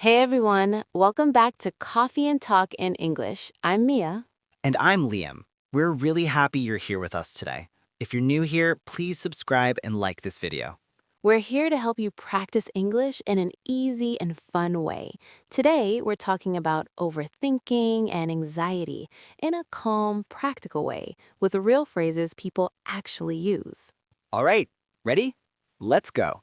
Hey everyone, welcome back to Coffee and Talk in English. I'm Mia. And I'm Liam. We're really happy you're here with us today. If you're new here, please subscribe and like this video. We're here to help you practice English in an easy and fun way. Today, we're talking about overthinking and anxiety in a calm, practical way with real phrases people actually use. All right, ready? Let's go.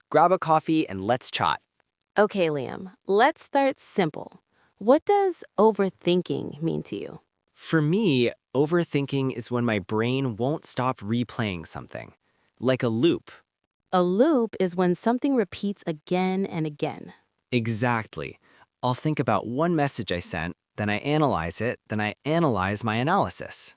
Grab a coffee and let's chat. Okay, Liam, let's start simple. What does overthinking mean to you? For me, overthinking is when my brain won't stop replaying something, like a loop. A loop is when something repeats again and again. Exactly. I'll think about one message I sent, then I analyze it, then I analyze my analysis.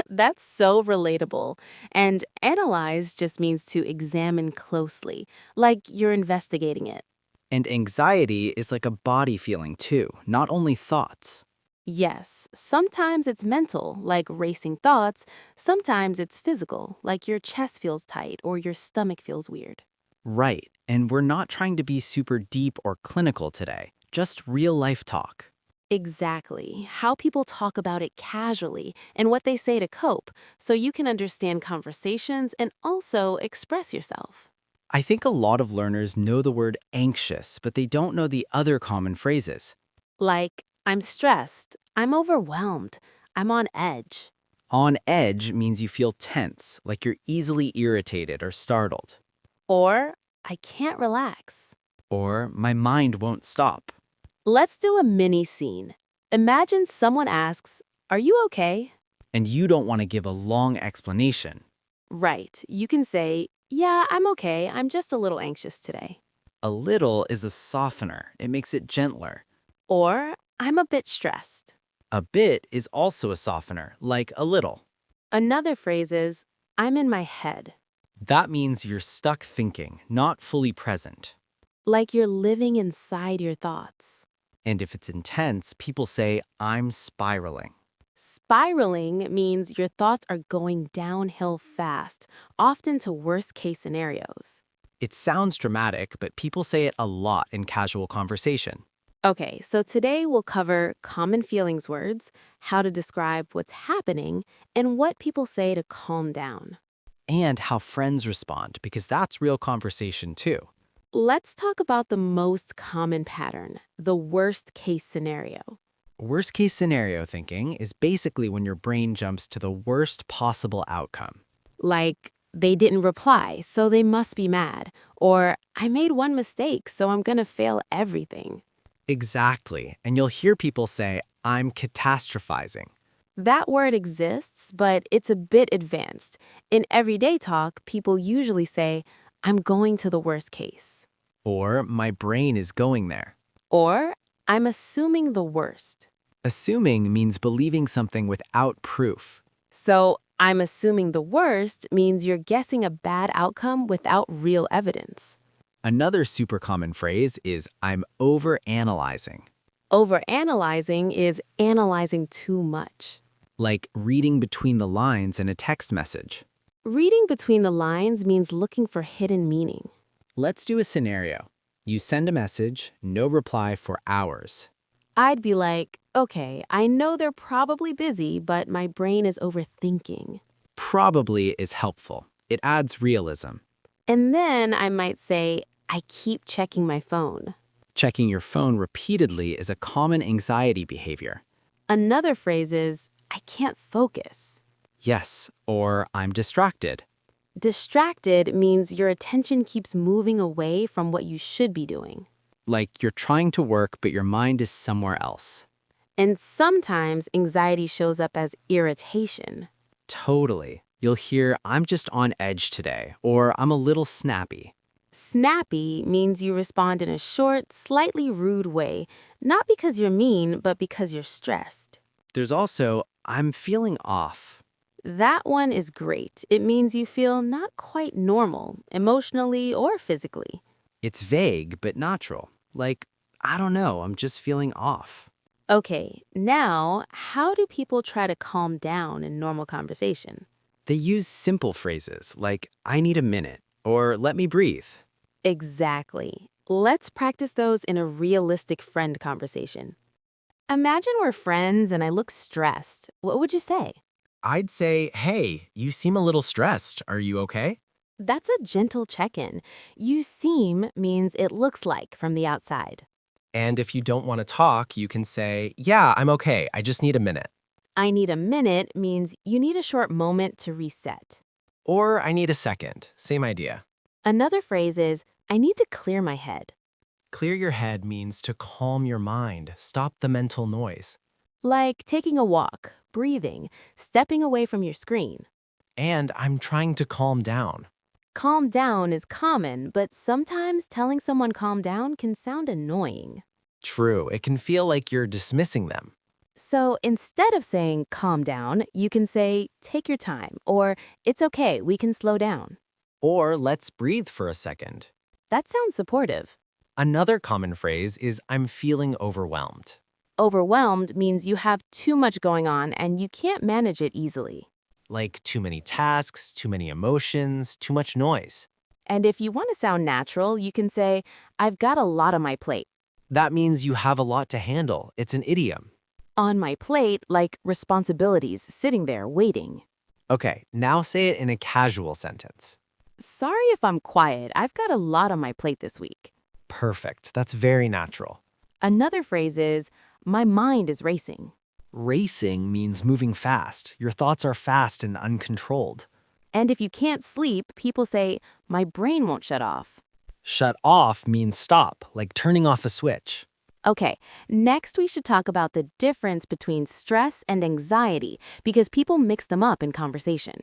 That's so relatable. And analyze just means to examine closely, like you're investigating it. And anxiety is like a body feeling too, not only thoughts. Yes, sometimes it's mental, like racing thoughts. Sometimes it's physical, like your chest feels tight or your stomach feels weird. Right, and we're not trying to be super deep or clinical today, just real life talk. Exactly. How people talk about it casually and what they say to cope, so you can understand conversations and also express yourself. I think a lot of learners know the word anxious, but they don't know the other common phrases. Like, I'm stressed, I'm overwhelmed, I'm on edge. On edge means you feel tense, like you're easily irritated or startled. Or, I can't relax. Or, my mind won't stop. Let's do a mini scene. Imagine someone asks, "Are you okay?" And you don't want to give a long explanation. Right. You can say, "Yeah, I'm okay. I'm just a little anxious today." A little is a softener, it makes it gentler. Or, "I'm a bit stressed." A bit is also a softener, like a little. Another phrase is, "I'm in my head." That means you're stuck thinking, not fully present. Like you're living inside your thoughts. And if it's intense, people say, I'm spiraling. Spiraling means your thoughts are going downhill fast, often to worst case scenarios. It sounds dramatic, but people say it a lot in casual conversation. Okay, so today we'll cover common feelings words, how to describe what's happening, and what people say to calm down. And how friends respond, because that's real conversation too. Let's talk about the most common pattern, the worst case scenario. Worst case scenario thinking is basically when your brain jumps to the worst possible outcome. Like, they didn't reply, so they must be mad. Or, I made one mistake, so I'm gonna fail everything. Exactly. And you'll hear people say, I'm catastrophizing. That word exists, but it's a bit advanced. In everyday talk, people usually say, "I'm going to the worst case." Or, my brain is going there. Or, "I'm assuming the worst." Assuming means believing something without proof. So, "I'm assuming the worst" means you're guessing a bad outcome without real evidence. Another super common phrase is I'm overanalyzing, Overanalyzing is analyzing too much. like reading between the lines in a text message. Reading between the lines means looking for hidden meaning. Let's do a scenario. You send a message, no reply for hours. I'd be like, "Okay, I know they're probably busy, but my brain is overthinking." Probably is helpful. It adds realism. And then I might say, "I keep checking my phone." Checking your phone repeatedly is a common anxiety behavior. Another phrase is, "I can't focus." Yes, or I'm distracted. Distracted means your attention keeps moving away from what you should be doing. Like you're trying to work, but your mind is somewhere else. And sometimes anxiety shows up as irritation. Totally. You'll hear, I'm just on edge today, or I'm a little snappy. Snappy means you respond in a short, slightly rude way, not because you're mean, but because you're stressed. There's also, I'm feeling off. That one is great. It means you feel not quite normal, emotionally or physically. It's vague but natural. Like, I don't know, I'm just feeling off. Okay, now, how do people try to calm down in normal conversation? They use simple phrases like, I need a minute, or let me breathe. Exactly. Let's practice those in a realistic friend conversation. Imagine we're friends and I look stressed. What would you say? I'd say, hey, you seem a little stressed. Are you okay? That's a gentle check in. You seem means it looks like from the outside. And if you don't want to talk, you can say, yeah, I'm okay. I just need a minute. I need a minute means you need a short moment to reset. Or I need a second. Same idea. Another phrase is, I need to clear my head. Clear your head means to calm your mind, stop the mental noise. Like taking a walk, breathing, stepping away from your screen. And I'm trying to calm down. Calm down is common, but sometimes telling someone calm down can sound annoying. True, it can feel like you're dismissing them. So instead of saying calm down, you can say take your time or it's okay, we can slow down. Or let's breathe for a second. That sounds supportive. Another common phrase is I'm feeling overwhelmed. Overwhelmed means you have too much going on and you can't manage it easily. Like too many tasks, too many emotions, too much noise. And if you want to sound natural, you can say, I've got a lot on my plate. That means you have a lot to handle. It's an idiom. On my plate, like responsibilities sitting there waiting. Okay, now say it in a casual sentence. Sorry if I'm quiet, I've got a lot on my plate this week. Perfect. That's very natural. Another phrase is, my mind is racing. Racing means moving fast. Your thoughts are fast and uncontrolled. And if you can't sleep, people say, my brain won't shut off. Shut off means stop, like turning off a switch. Okay, next we should talk about the difference between stress and anxiety because people mix them up in conversation.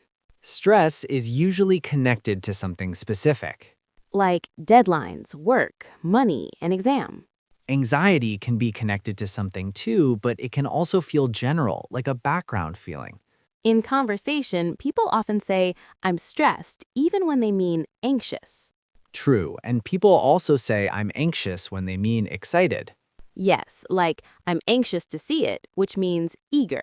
Stress is usually connected to something specific. Like deadlines, work, money, an exam. Anxiety can be connected to something too, but it can also feel general, like a background feeling. In conversation, people often say, I'm stressed, even when they mean anxious. True, and people also say I'm anxious when they mean excited. Yes, like, I'm anxious to see it, which means eager.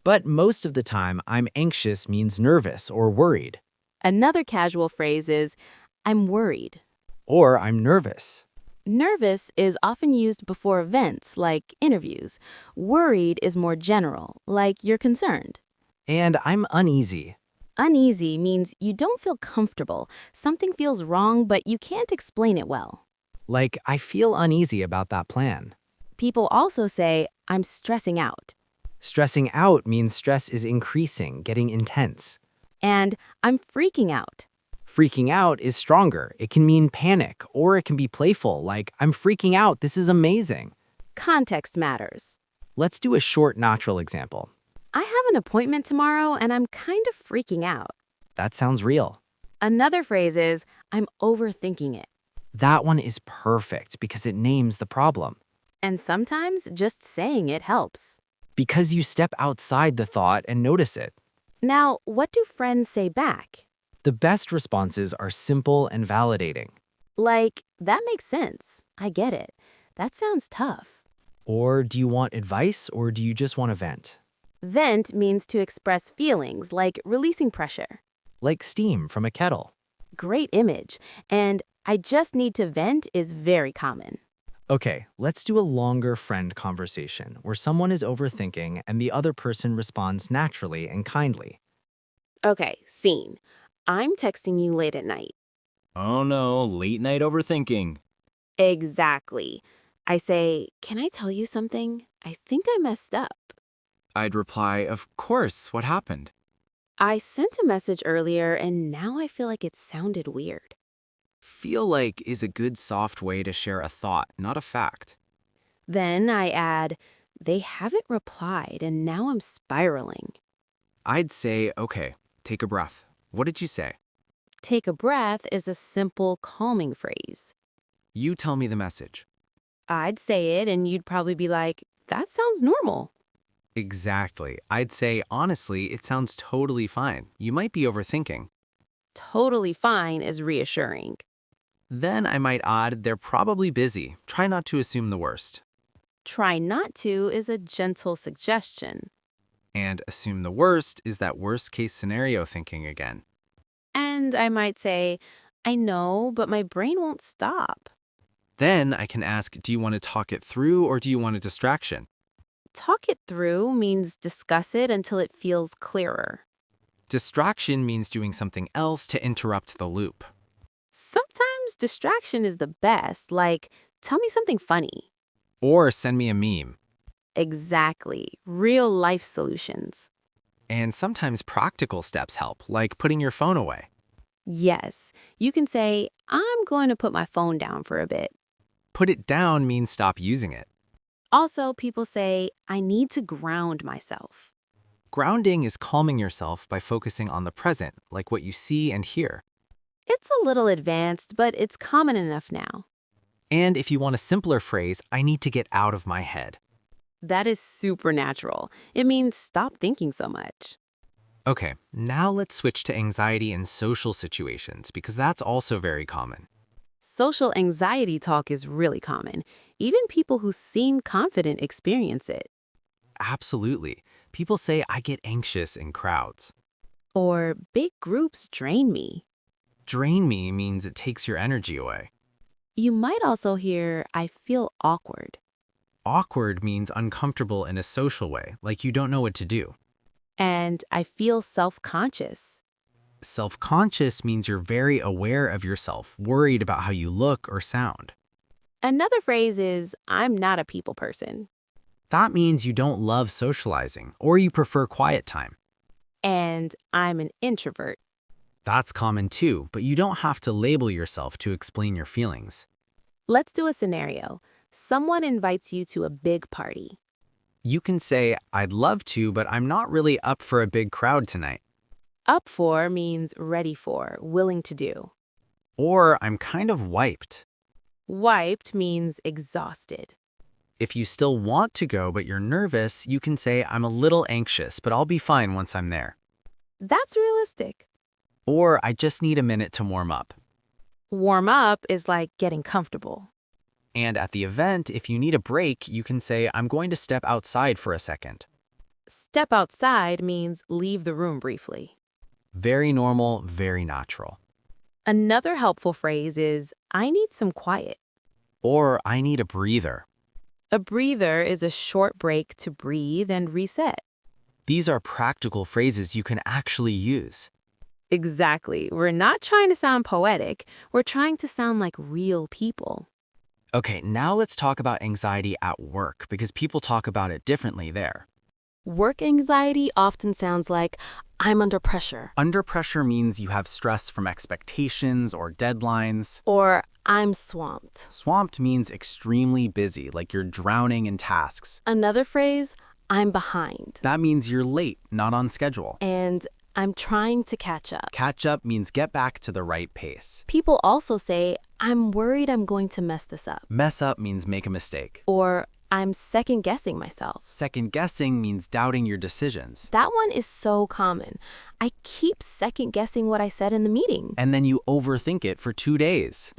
But most of the time, I'm anxious means nervous or worried. Another casual phrase is, I'm worried. Or I'm nervous. Nervous is often used before events, like interviews. Worried is more general, like you're concerned. And I'm uneasy. Uneasy means you don't feel comfortable. Something feels wrong, but you can't explain it well. Like, I feel uneasy about that plan. People also say, I'm stressing out. Stressing out means stress is increasing, getting intense. And I'm freaking out. Freaking out is stronger. It can mean panic, or it can be playful, like, I'm freaking out, this is amazing. Context matters. Let's do a short natural example. I have an appointment tomorrow and I'm kind of freaking out. That sounds real. Another phrase is, I'm overthinking it. That one is perfect because it names the problem. And sometimes just saying it helps. Because you step outside the thought and notice it. Now, what do friends say back? The best responses are simple and validating. Like, that makes sense. I get it. That sounds tough. Or do you want advice or do you just want to vent? Vent means to express feelings, like releasing pressure. Like steam from a kettle. Great image. And I just need to vent is very common. Okay, let's do a longer friend conversation where someone is overthinking and the other person responds naturally and kindly. Okay, scene. I'm texting you late at night. Oh no, late night overthinking. Exactly. I say, can I tell you something? I think I messed up. I'd reply, of course, what happened? I sent a message earlier and now I feel like it sounded weird. Feel like is a good soft way to share a thought, not a fact. Then I add, they haven't replied and now I'm spiraling. I'd say, okay, take a breath. What did you say? Take a breath is a simple calming phrase. You tell me the message. I'd say it and you'd probably be like, that sounds normal. Exactly. I'd say, honestly, it sounds totally fine. You might be overthinking. Totally fine is reassuring. Then I might add, they're probably busy. Try not to assume the worst. Try not to is a gentle suggestion. And assume the worst is that worst case scenario thinking again. And I might say, I know, but my brain won't stop. Then I can ask, do you want to talk it through or do you want a distraction? Talk it through means discuss it until it feels clearer. Distraction means doing something else to interrupt the loop. Sometimes distraction is the best, like, tell me something funny. Or send me a meme. Exactly. Real life solutions. And sometimes practical steps help, like putting your phone away. Yes, you can say, I'm going to put my phone down for a bit. Put it down means stop using it. Also, people say, I need to ground myself. Grounding is calming yourself by focusing on the present, like what you see and hear. It's a little advanced, but it's common enough now. And if you want a simpler phrase, I need to get out of my head. That is supernatural. It means stop thinking so much. Okay, now let's switch to anxiety in social situations because that's also very common. Social anxiety talk is really common. Even people who seem confident experience it. Absolutely. People say I get anxious in crowds. Or big groups drain me. Drain me means it takes your energy away. You might also hear, I feel awkward. Awkward means uncomfortable in a social way, like you don't know what to do. And I feel self-conscious. Self-conscious means you're very aware of yourself, worried about how you look or sound. Another phrase is, I'm not a people person. That means you don't love socializing, or you prefer quiet time. And I'm an introvert. That's common too, but you don't have to label yourself to explain your feelings. Let's do a scenario. Someone invites you to a big party. You can say, I'd love to, but I'm not really up for a big crowd tonight. Up for means ready for, willing to do. Or I'm kind of wiped. Wiped means exhausted. If you still want to go but you're nervous, you can say, I'm a little anxious, but I'll be fine once I'm there. That's realistic. Or I just need a minute to warm up. Warm up is like getting comfortable. And at the event, if you need a break, you can say, I'm going to step outside for a second. Step outside means leave the room briefly. Very normal, very natural. Another helpful phrase is, I need some quiet. Or I need a breather. A breather is a short break to breathe and reset. These are practical phrases you can actually use. Exactly. We're not trying to sound poetic. We're trying to sound like real people. Okay, now let's talk about anxiety at work because people talk about it differently there. Work anxiety often sounds like, I'm under pressure. Under pressure means you have stress from expectations or deadlines. Or I'm swamped. Swamped means extremely busy, like you're drowning in tasks. Another phrase, I'm behind. That means you're late, not on schedule. And I'm trying to catch up. Catch up means get back to the right pace. People also say, I'm worried I'm going to mess this up. Mess up means make a mistake. Or I'm second-guessing myself. Second guessing means doubting your decisions. That one is so common. I keep second-guessing what I said in the meeting. And then you overthink it for 2 days.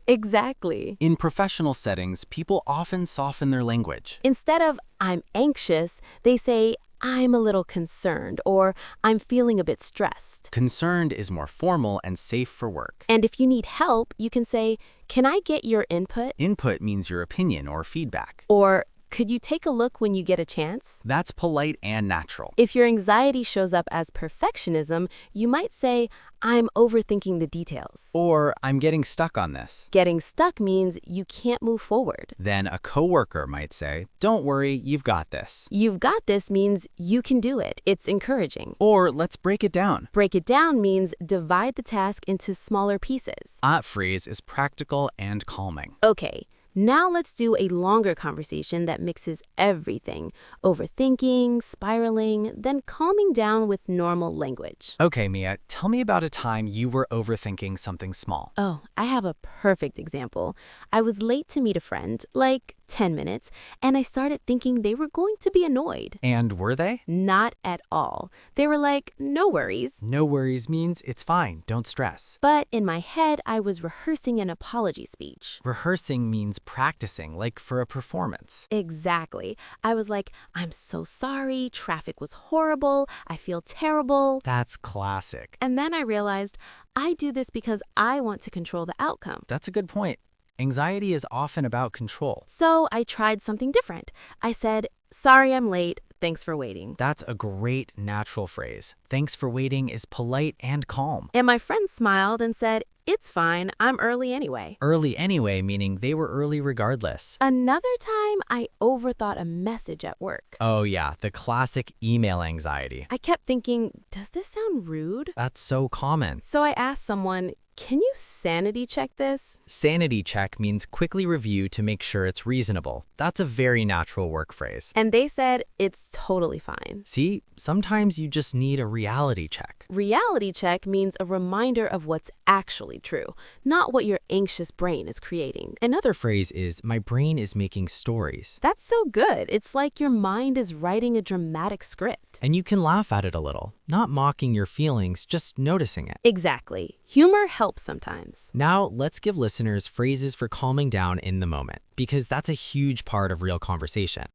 Exactly. In professional settings, people often soften their language. Instead of I'm anxious, they say I'm a little concerned or I'm feeling a bit stressed. Concerned is more formal and safe for work. And if you need help, you can say, can I get your input? Input means your opinion or feedback. Or could you take a look when you get a chance? That's polite and natural. If your anxiety shows up as perfectionism, you might say, I'm overthinking the details. Or I'm getting stuck on this. Getting stuck means you can't move forward. Then a coworker might say, don't worry, you've got this. You've got this means you can do it. It's encouraging. Or let's break it down. Break it down means divide the task into smaller pieces. That phrase is practical and calming. Okay. Now let's do a longer conversation that mixes everything, overthinking, spiraling, then calming down with normal language. Okay, Mia, tell me about a time you were overthinking something small. Oh, I have a perfect example. I was late to meet a friend, like 10 minutes, and I started thinking they were going to be annoyed. And were they? Not at all. They were like, no worries. No worries means it's fine, don't stress. But in my head, I was rehearsing an apology speech. Rehearsing means practicing, like for a performance. Exactly. I was like, I'm so sorry, traffic was horrible, I feel terrible. That's classic. And then I realized I do this because I want to control the outcome. That's a good point. Anxiety is often about control. So I tried something different. I said, "Sorry I'm late. Thanks for waiting." That's a great natural phrase. Thanks for waiting is polite and calm. And my friend smiled and said, "It's fine. I'm early anyway." Early anyway, meaning they were early regardless. Another time, I overthought a message at work. Oh yeah, the classic email anxiety. I kept thinking, does this sound rude? That's so common. So I asked someone, "Can you sanity check this?" Sanity check means quickly review to make sure it's reasonable. That's a very natural work phrase. And they said, "It's totally fine." See, sometimes you just need a reality check. Reality check means a reminder of what's actually true, not what your anxious brain is creating. Another phrase is, my brain is making stories. That's so good. It's like your mind is writing a dramatic script. And you can laugh at it a little, not mocking your feelings, just noticing it. Exactly. Humor helps sometimes. Now, let's give listeners phrases for calming down in the moment, because that's a huge part of real conversation.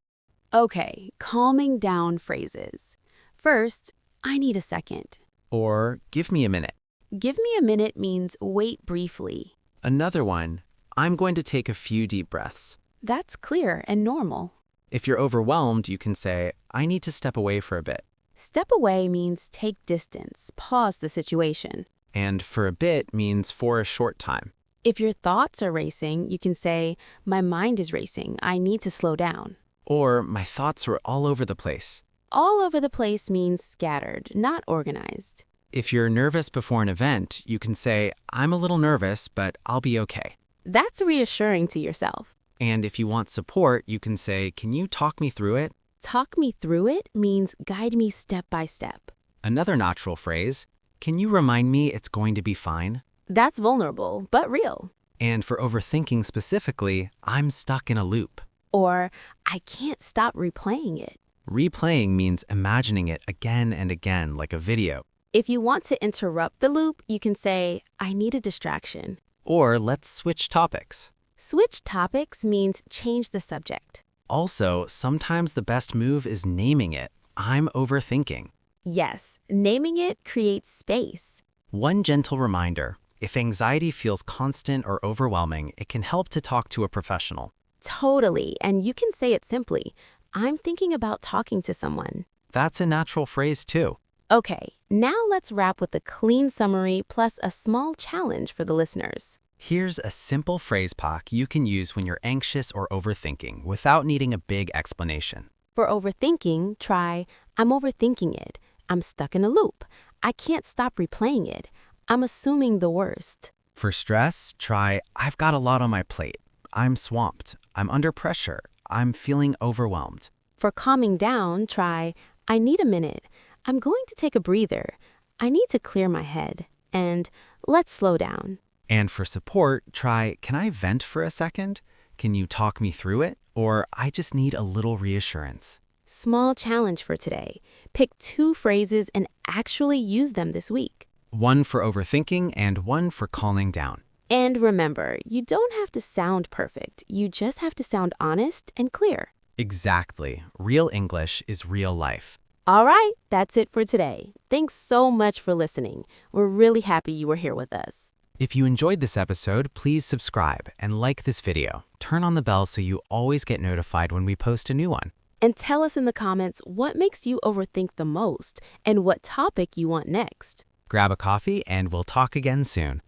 Okay, calming down phrases. First, I need a second. Or, give me a minute. Give me a minute means wait briefly. Another one, I'm going to take a few deep breaths. That's clear and normal. If you're overwhelmed, you can say, I need to step away for a bit. Step away means take distance, pause the situation. And for a bit means for a short time. If your thoughts are racing, you can say, "My mind is racing. I need to slow down." Or, my thoughts are all over the place. All over the place means scattered, not organized. If you're nervous before an event, you can say, I'm a little nervous, but I'll be okay. That's reassuring to yourself. And if you want support, you can say, can you talk me through it? Talk me through it means guide me step by step. Another natural phrase, can you remind me it's going to be fine? That's vulnerable, but real. And for overthinking specifically, I'm stuck in a loop. Or, I can't stop replaying it. Replaying means imagining it again and again like a video. If you want to interrupt the loop, you can say, I need a distraction. Or let's switch topics. Switch topics means change the subject. Also, sometimes the best move is naming it. I'm overthinking. Yes, naming it creates space. One gentle reminder, if anxiety feels constant or overwhelming, it can help to talk to a professional. Totally, and you can say it simply, I'm thinking about talking to someone. That's a natural phrase too. Okay, now let's wrap with a clean summary plus a small challenge for the listeners. Here's a simple phrase pack you can use when you're anxious or overthinking without needing a big explanation. For overthinking, try, I'm overthinking it. I'm stuck in a loop. I can't stop replaying it. I'm assuming the worst. For stress, try, I've got a lot on my plate. I'm swamped. I'm under pressure. I'm feeling overwhelmed. For calming down, try, I need a minute. I'm going to take a breather. I need to clear my head. And let's slow down. And for support, try, can I vent for a second? Can you talk me through it? Or I just need a little reassurance. Small challenge for today. Pick 2 phrases and actually use them this week. One for overthinking and one for calming down. And remember, you don't have to sound perfect. You just have to sound honest and clear. Exactly. Real English is real life. All right, that's it for today. Thanks so much for listening. We're really happy you were here with us. If you enjoyed this episode, please subscribe and like this video. Turn on the bell so you always get notified when we post a new one. And tell us in the comments what makes you overthink the most and what topic you want next. Grab a coffee and we'll talk again soon.